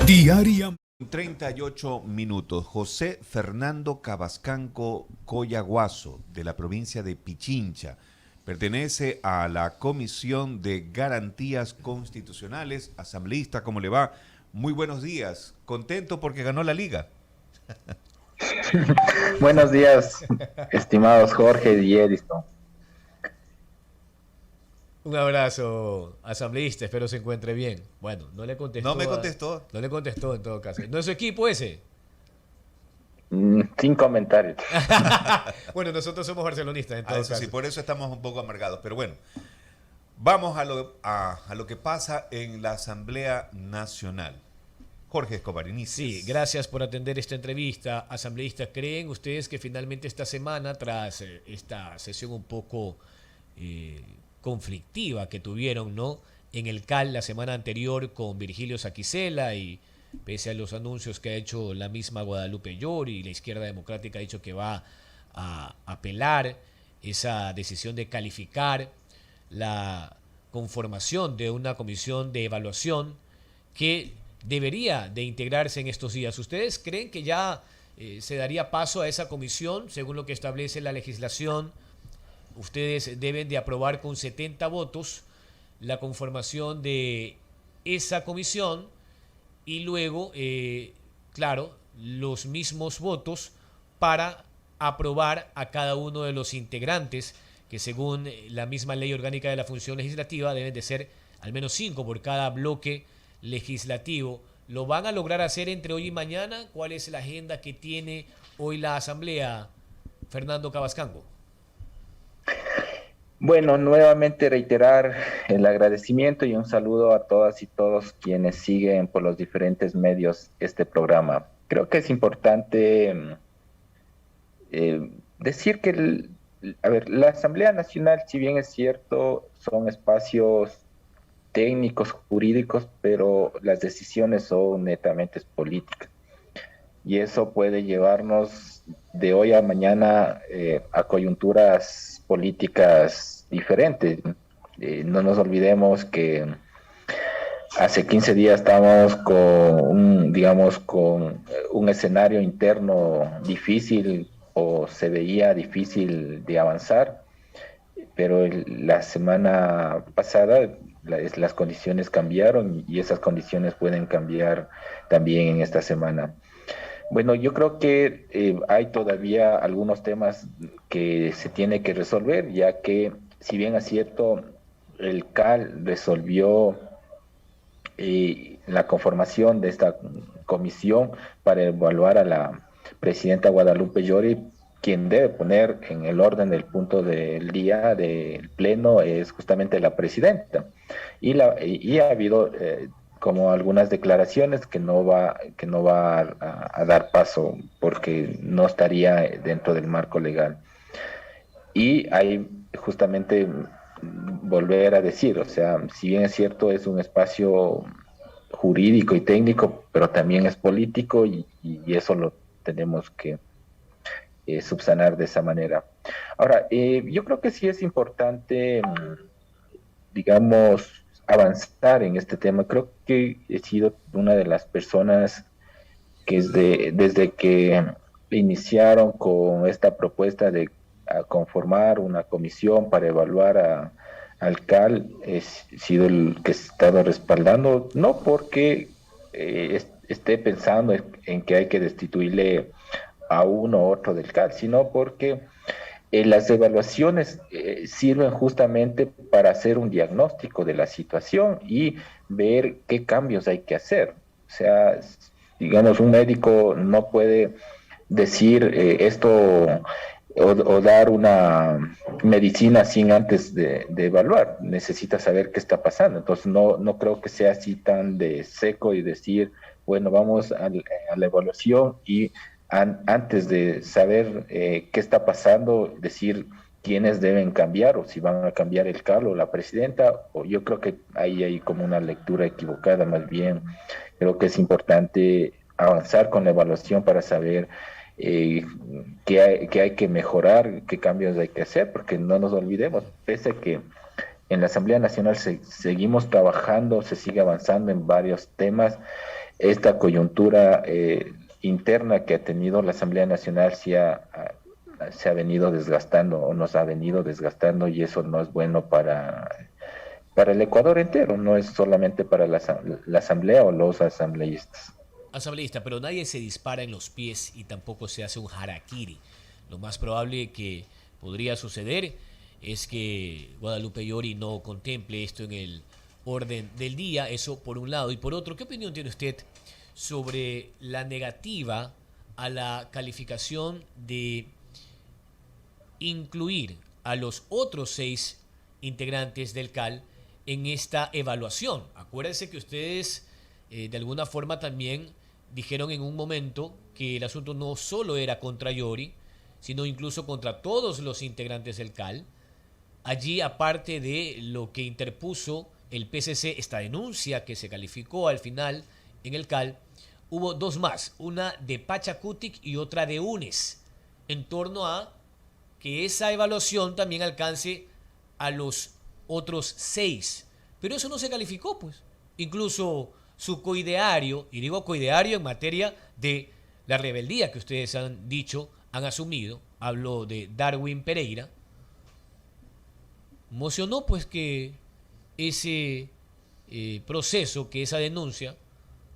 Diaria. 38 minutos. José Fernando Cabascanco Coyaguazo, de la provincia de Pichincha, pertenece a la Comisión de Garantías Constitucionales, asambleísta. ¿Cómo le va? Muy buenos días. Contento porque ganó la liga. Buenos días, estimados Jorge y Edison. Un abrazo, asambleísta, espero se encuentre bien. Bueno, no le contestó. No me contestó. No le contestó en todo caso. ¿No es su equipo ese? Sin comentarios. Bueno, nosotros somos barcelonistas en todo Eso caso. sí, por eso estamos un poco amargados. Pero bueno, vamos a lo que pasa en la Asamblea Nacional. Jorge Escobar, inicia. Sí, gracias por atender esta entrevista. Asambleístas, ¿creen ustedes que finalmente esta semana, tras esta sesión un poco conflictiva que tuvieron, ¿no?, en el CAL la semana anterior con Virgilio Saquicela, y pese a los anuncios que ha hecho la misma Guadalupe Llori, la izquierda democrática ha dicho que va a apelar esa decisión de calificar la conformación de una comisión de evaluación que debería de integrarse en estos días? ¿Ustedes creen que ya se daría paso a esa comisión según lo que establece la legislación? Ustedes deben de aprobar con 70 votos la conformación de esa comisión y luego, claro, los mismos votos para aprobar a cada uno de los integrantes, que según la misma ley orgánica de la función legislativa deben de ser al menos 5 por cada bloque legislativo. ¿Lo van a lograr hacer entre hoy y mañana? ¿Cuál es la agenda que tiene hoy la Asamblea, Fernando Cabascanco? Bueno, nuevamente reiterar el agradecimiento y un saludo a todas y todos quienes siguen por los diferentes medios este programa. Creo que es importante decir que, la Asamblea Nacional, si bien es cierto, son espacios técnicos, jurídicos, pero las decisiones son netamente políticas. Y eso puede llevarnos de hoy a mañana a coyunturas políticas diferentes. No nos olvidemos que hace 15 días estábamos con un escenario interno difícil, o se veía difícil de avanzar, pero la semana pasada las condiciones cambiaron y esas condiciones pueden cambiar también en esta semana. Bueno, yo creo que hay todavía algunos temas que se tiene que resolver, ya que, si bien es cierto, el CAL resolvió la conformación de esta comisión para evaluar a la presidenta Guadalupe Llori. Quien debe poner en el orden del punto del día del pleno es justamente la presidenta. Y ha habido como algunas declaraciones que no va a dar paso porque no estaría dentro del marco legal. Y hay justamente volver a decir, o sea, si bien es cierto, es un espacio jurídico y técnico, pero también es político, y eso lo tenemos que subsanar de esa manera. Ahora, yo creo que sí es importante, digamos, avanzar en este tema. Creo que he sido una de las personas que desde que iniciaron con esta propuesta de conformar una comisión para evaluar al CAL, he sido el que he estado respaldando, no porque esté pensando en que hay que destituirle a uno u otro del CAL, sino porque las evaluaciones sirven justamente para hacer un diagnóstico de la situación y ver qué cambios hay que hacer. O sea, digamos, un médico no puede decir esto o dar una medicina sin antes de evaluar. Necesita saber qué está pasando. Entonces, no creo que sea así tan de seco y decir, bueno, vamos a la evaluación y antes de saber qué está pasando, decir quiénes deben cambiar o si van a cambiar el CAL o la presidenta. O yo creo que ahí hay como una lectura equivocada. Más bien, creo que es importante avanzar con la evaluación para saber qué hay que mejorar, qué cambios hay que hacer, porque no nos olvidemos, pese a que en la Asamblea Nacional seguimos trabajando, se sigue avanzando en varios temas. Esta coyuntura interna que ha tenido la Asamblea Nacional se ha venido desgastando o nos ha venido desgastando, y eso no es bueno para el Ecuador entero, no es solamente para la Asamblea o los asambleístas. Asambleísta, pero nadie se dispara en los pies y tampoco se hace un harakiri. Lo más probable que podría suceder es que Guadalupe Llori no contemple esto en el orden del día, eso por un lado. Y por otro, ¿qué opinión tiene usted sobre la negativa a la calificación de incluir a los otros 6 integrantes del CAL en esta evaluación? Acuérdense que ustedes de alguna forma también dijeron en un momento que el asunto no solo era contra Llori, sino incluso contra todos los integrantes del CAL. Allí, aparte de lo que interpuso el PCC, esta denuncia que se calificó al final en el CAL, hubo 2 más, una de Pachacutic y otra de UNES, en torno a que esa evaluación también alcance a los otros 6. Pero eso no se calificó, pues. Incluso su coideario, y digo coideario en materia de la rebeldía que ustedes han dicho, han asumido, hablo de Darwin Pereira, mocionó pues que ese proceso, que esa denuncia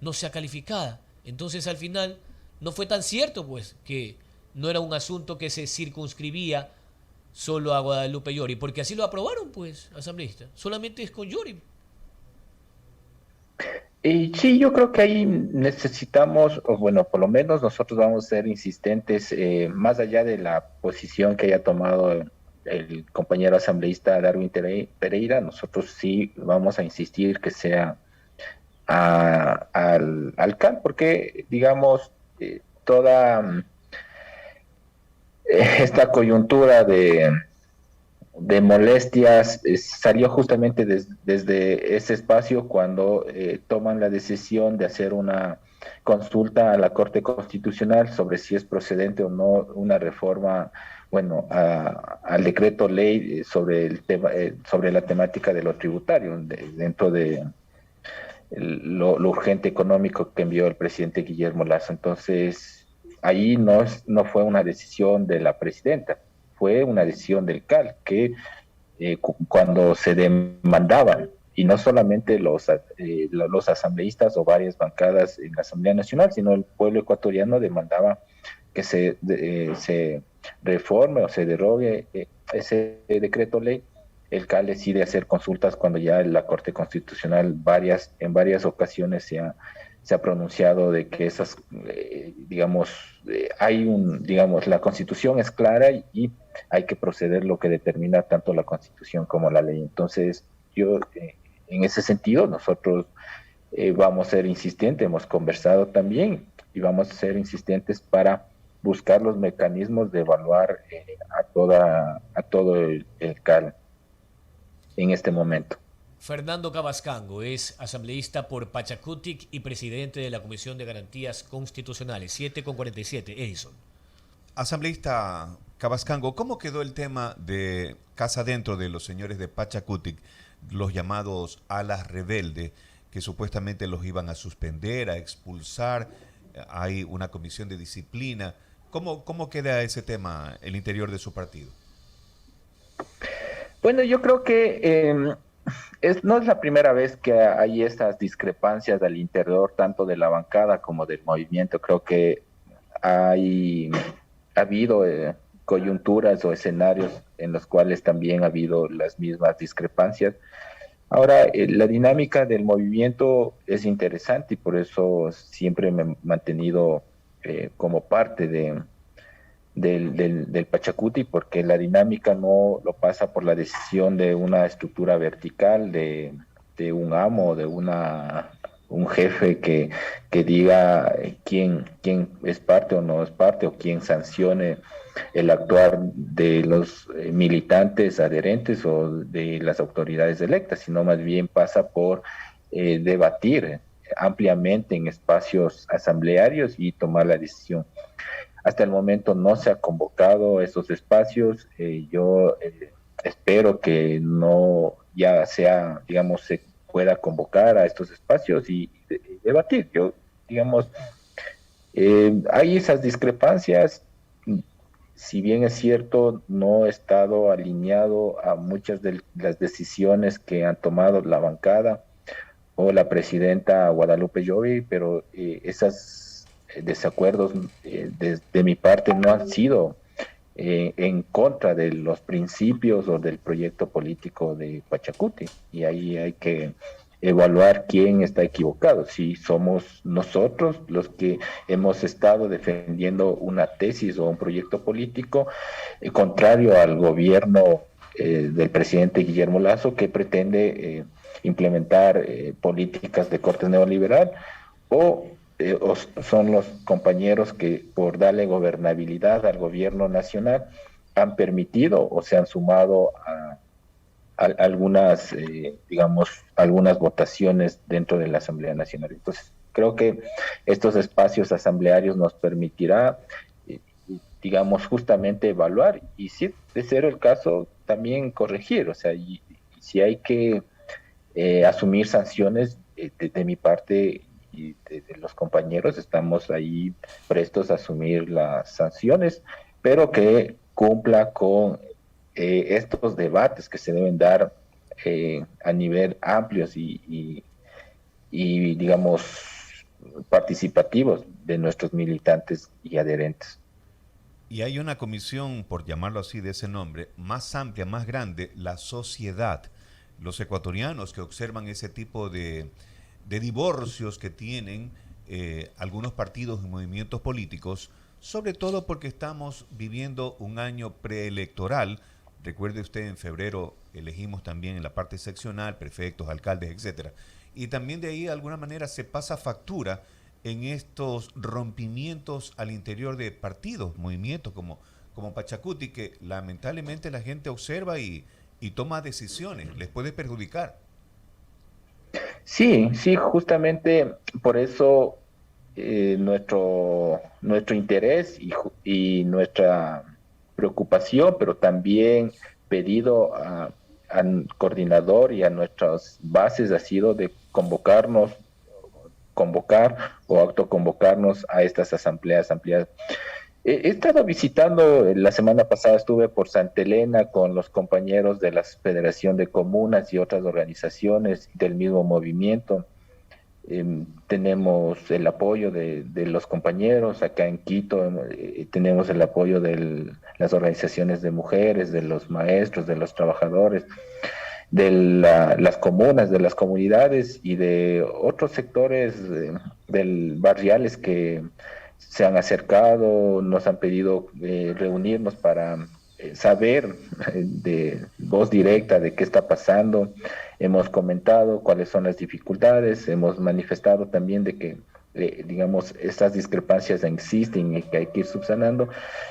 no sea calificada. Entonces al final no fue tan cierto pues que no era un asunto que se circunscribía solo a Guadalupe Llori, porque así lo aprobaron pues, asambleísta, solamente es con Llori. Y sí, yo creo que ahí necesitamos, o bueno, por lo menos nosotros vamos a ser insistentes, más allá de la posición que haya tomado el compañero asambleísta Darwin Pereira, nosotros sí vamos a insistir que sea al CAL, porque, digamos, toda esta coyuntura de molestias salió justamente desde ese espacio cuando toman la decisión de hacer una consulta a la Corte Constitucional sobre si es procedente o no una reforma, bueno, al decreto ley sobre el tema, sobre la temática de lo tributario, dentro de lo urgente económico que envió el presidente Guillermo Lasso. Entonces, ahí no fue una decisión de la presidenta, fue una decisión del CAL, que cuando se demandaban, y no solamente los asambleístas o varias bancadas en la Asamblea Nacional, sino el pueblo ecuatoriano demandaba que se reforme o se derogue ese decreto ley. El CAL decide hacer consultas cuando ya la Corte Constitucional en varias ocasiones se ha pronunciado de que esas, digamos, la Constitución es clara y hay que proceder lo que determina tanto la Constitución como la ley. Entonces, en ese sentido, nosotros vamos a ser insistentes, hemos conversado también y vamos a ser insistentes para buscar los mecanismos de evaluar a todo el CAL en este momento. Fernando Cabascango es asambleísta por Pachacutic y presidente de la Comisión de Garantías Constitucionales. 7:47, Edison. Asambleísta Cabascango, ¿cómo quedó el tema de casa dentro de los señores de Pachacutic, los llamados alas rebeldes, que supuestamente los iban a suspender, a expulsar? Hay una comisión de disciplina. ¿Cómo queda ese tema el interior de su partido? Bueno, yo creo que no es la primera vez que hay estas discrepancias al interior, tanto de la bancada como del movimiento. Creo que ha habido coyunturas o escenarios en los cuales también ha habido las mismas discrepancias. Ahora, la dinámica del movimiento es interesante y por eso siempre me he mantenido como parte del Pachacuti, porque la dinámica no lo pasa por la decisión de una estructura vertical, de un amo, de un jefe que diga quién es parte o no es parte, o quién sancione el actuar de los militantes adherentes o de las autoridades electas, sino más bien pasa por debatir ampliamente en espacios asamblearios y tomar la decisión. Hasta el momento no se ha convocado esos espacios. Yo espero que no ya sea, digamos, se pueda convocar a estos espacios y debatir. Yo, digamos, hay esas discrepancias. Si bien es cierto, no he estado alineado a muchas de las decisiones que han tomado la bancada o la presidenta Guadalupe Llovi, pero esos desacuerdos de mi parte no han sido en contra de los principios o del proyecto político de Pachacuti. Y ahí hay que evaluar quién está equivocado, si somos nosotros los que hemos estado defendiendo una tesis o un proyecto político contrario al gobierno del presidente Guillermo Lazo, que pretende implementar políticas de corte neoliberal, o son los compañeros que por darle gobernabilidad al gobierno nacional han permitido o se han sumado a algunas, digamos, algunas votaciones dentro de la Asamblea Nacional. Entonces, creo que estos espacios asamblearios nos permitirá, digamos, justamente evaluar y si de ser el caso, también corregir. O sea, y si hay que asumir sanciones de mi parte y de los compañeros, estamos ahí prestos a asumir las sanciones, pero que cumpla con estos debates que se deben dar a nivel amplios y, digamos, participativos de nuestros militantes y adherentes. Y hay una comisión, por llamarlo así, de ese nombre, más amplia, más grande, la sociedad. Los ecuatorianos que observan ese tipo de divorcios que tienen algunos partidos y movimientos políticos, sobre todo porque estamos viviendo un año preelectoral. Recuerde usted, en febrero elegimos también en la parte seccional prefectos, alcaldes, etcétera. Y también de ahí de alguna manera se pasa factura en estos rompimientos al interior de partidos, movimientos como Pachacuti, que lamentablemente la gente observa y toma decisiones, les puede perjudicar. Sí, sí, justamente por eso nuestro interés y nuestra preocupación, pero también pedido al coordinador y a nuestras bases ha sido de convocar o autoconvocarnos a estas asambleas. He estado visitando, la semana pasada estuve por Santa Elena con los compañeros de la Federación de Comunas y otras organizaciones del mismo movimiento. Tenemos el apoyo de los compañeros acá en Quito, tenemos el apoyo de las organizaciones de mujeres, de los maestros, de los trabajadores, de las comunas, de las comunidades y de otros sectores del barriales que se han acercado, nos han pedido reunirnos para saber de voz directa de qué está pasando. Hemos comentado cuáles son las dificultades, hemos manifestado también de que, digamos, estas discrepancias existen y que hay que ir subsanando.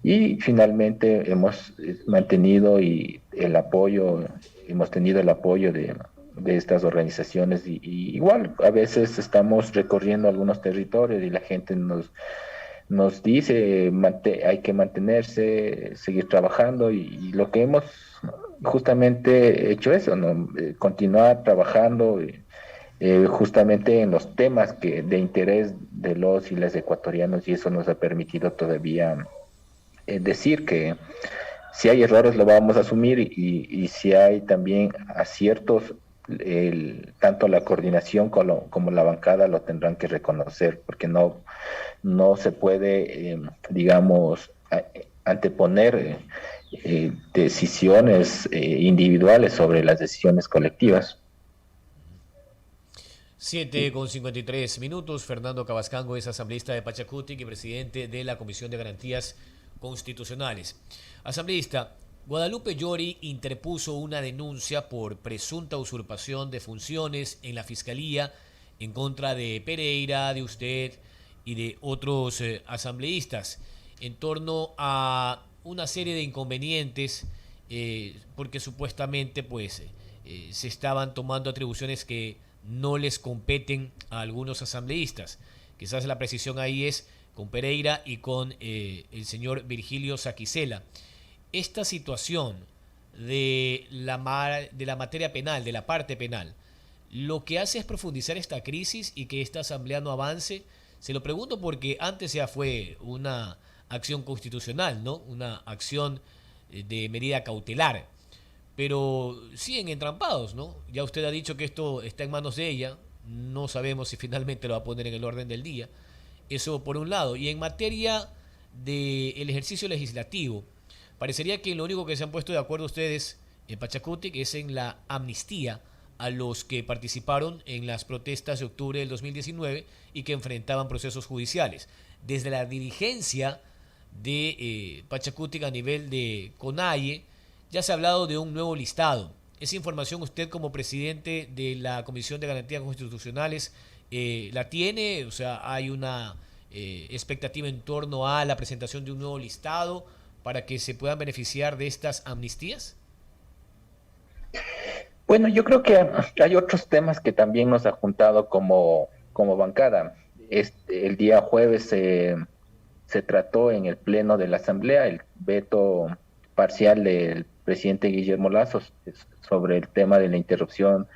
Y finalmente hemos mantenido hemos tenido el apoyo de estas organizaciones y igual a veces estamos recorriendo algunos territorios y la gente nos dice hay que mantenerse, seguir trabajando y lo que hemos justamente hecho eso, ¿no? Continuar trabajando justamente en los temas de interés de los y las ecuatorianos y eso nos ha permitido todavía decir que si hay errores lo vamos a asumir y si hay también aciertos, tanto la coordinación como la bancada lo tendrán que reconocer, porque no se puede, digamos, anteponer decisiones individuales sobre las decisiones colectivas. 7:53 Fernando Cabascango es asambleísta de Pachacuti y presidente de la Comisión de Garantías Constitucionales. Asambleísta, Guadalupe Llori interpuso una denuncia por presunta usurpación de funciones en la Fiscalía en contra de Pereira, de usted y de otros asambleístas en torno a una serie de inconvenientes porque supuestamente se estaban tomando atribuciones que no les competen a algunos asambleístas. Quizás la precisión ahí es con Pereira y con el señor Virgilio Saquicela. Esta situación de la materia penal, de la parte penal, lo que hace es profundizar esta crisis y que esta asamblea no avance. Se lo pregunto porque antes ya fue una acción constitucional, ¿no? Una acción de medida cautelar, pero siguen entrampados, ¿no? Ya usted ha dicho que esto está en manos de ella, no sabemos si finalmente lo va a poner en el orden del día. Eso por un lado. Y en materia del ejercicio legislativo, parecería que lo único que se han puesto de acuerdo ustedes en Pachacutic es en la amnistía a los que participaron en las protestas de octubre del 2019 y que enfrentaban procesos judiciales. Desde la dirigencia de Pachacutic a nivel de CONAIE, ya se ha hablado de un nuevo listado. Esa información usted como presidente de la Comisión de Garantías Constitucionales la tiene, o sea, hay una expectativa en torno a la presentación de un nuevo listado para que se puedan beneficiar de estas amnistías. Bueno, yo creo que hay otros temas que también nos ha juntado como bancada. El día jueves se trató en el Pleno de la Asamblea el veto parcial del presidente Guillermo Lasso sobre el tema de la interrupción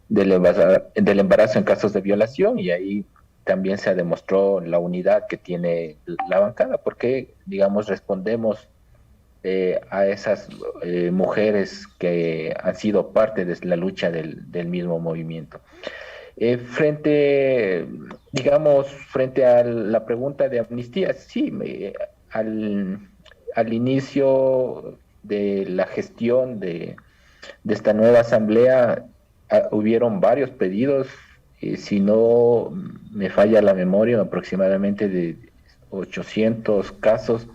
del embarazo en casos de violación, y ahí también se demostró la unidad que tiene la bancada, porque, digamos, respondemos a esas mujeres que han sido parte de la lucha del mismo movimiento. Frente a la pregunta de amnistía, sí, al inicio de la gestión de esta nueva asamblea hubieron varios pedidos, si no me falla la memoria, aproximadamente de 800 casos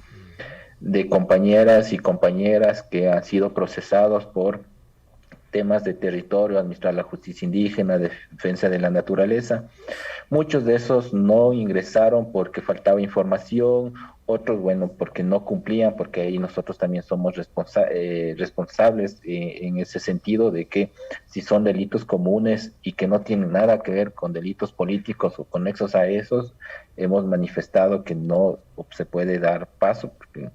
de compañeras y compañeras que han sido procesados por temas de territorio, administrar la justicia indígena, defensa de la naturaleza. Muchos de esos no ingresaron porque faltaba información, otros, bueno, porque no cumplían, porque ahí nosotros también somos responsables en ese sentido de que si son delitos comunes y que no tienen nada que ver con delitos políticos o conexos a esos, hemos manifestado que no se puede dar paso, porque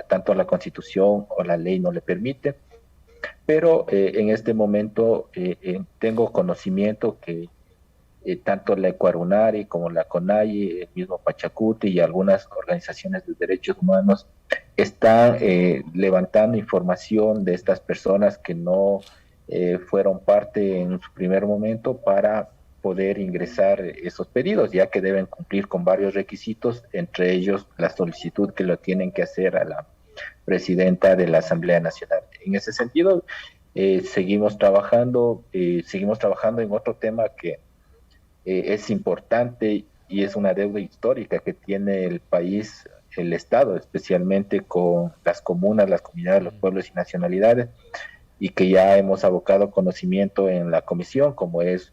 tanto la Constitución o la ley no le permite, pero en este momento tengo conocimiento que tanto la Ecuarunari como la CONAIE, el mismo Pachacuti y algunas organizaciones de derechos humanos están levantando información de estas personas que no fueron parte en su primer momento para poder ingresar esos pedidos, ya que deben cumplir con varios requisitos, entre ellos la solicitud que lo tienen que hacer a la presidenta de la Asamblea Nacional. En ese sentido, seguimos trabajando en otro tema que es importante y es una deuda histórica que tiene el país, el Estado, especialmente con las comunas, las comunidades, los pueblos y nacionalidades, y que ya hemos abocado conocimiento en la comisión, como es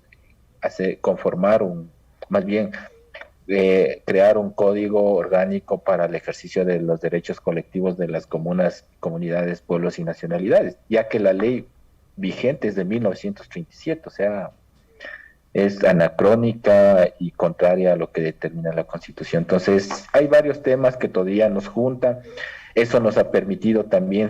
crear un código orgánico para el ejercicio de los derechos colectivos de las comunidades, pueblos y nacionalidades, ya que la ley vigente es de 1937, o sea, es anacrónica y contraria a lo que determina la Constitución. Entonces, hay varios temas que todavía nos juntan. Eso nos ha permitido también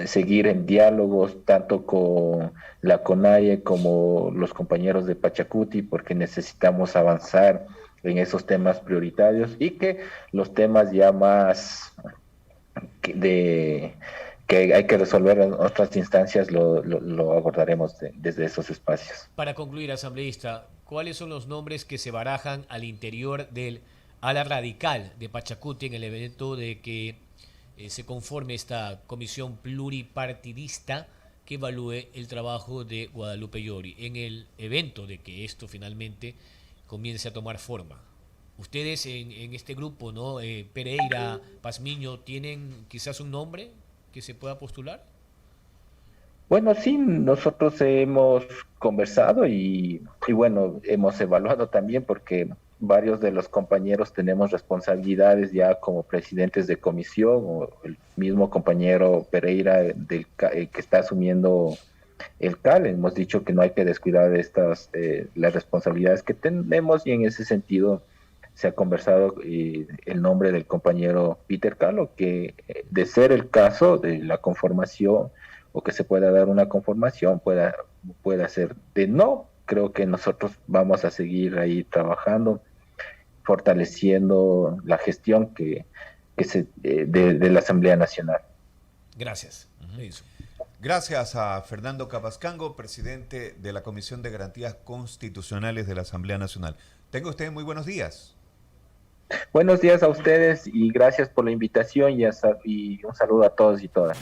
seguir en diálogos tanto con la CONAIE como los compañeros de Pachacuti, porque necesitamos avanzar en esos temas prioritarios y que los temas ya más que hay que resolver en otras instancias lo abordaremos desde esos espacios. Para concluir, asambleísta, ¿cuáles son los nombres que se barajan al interior del ala radical de Pachacuti en el evento de que se conforme esta comisión pluripartidista que evalúe el trabajo de Guadalupe Llori en el evento de que esto finalmente comience a tomar forma? Ustedes en este grupo, ¿no? Pereira, Pazmiño, ¿tienen quizás un nombre que se pueda postular? Bueno, sí, nosotros hemos conversado y bueno, hemos evaluado también porque varios de los compañeros tenemos responsabilidades ya como presidentes de comisión, o el mismo compañero Pereira que está asumiendo el CAL. Hemos dicho que no hay que descuidar estas las responsabilidades que tenemos y en ese sentido se ha conversado el nombre del compañero Peter Calo, que de ser el caso de la conformación o que se pueda dar una conformación, pueda ser de no. Creo que nosotros vamos a seguir ahí trabajando, fortaleciendo la gestión de la Asamblea Nacional. Gracias. Gracias a Fernando Cavascango, presidente de la Comisión de Garantías Constitucionales de la Asamblea Nacional. Tenga usted muy buenos días. Buenos días a ustedes y gracias por la invitación y un saludo a todos y todas.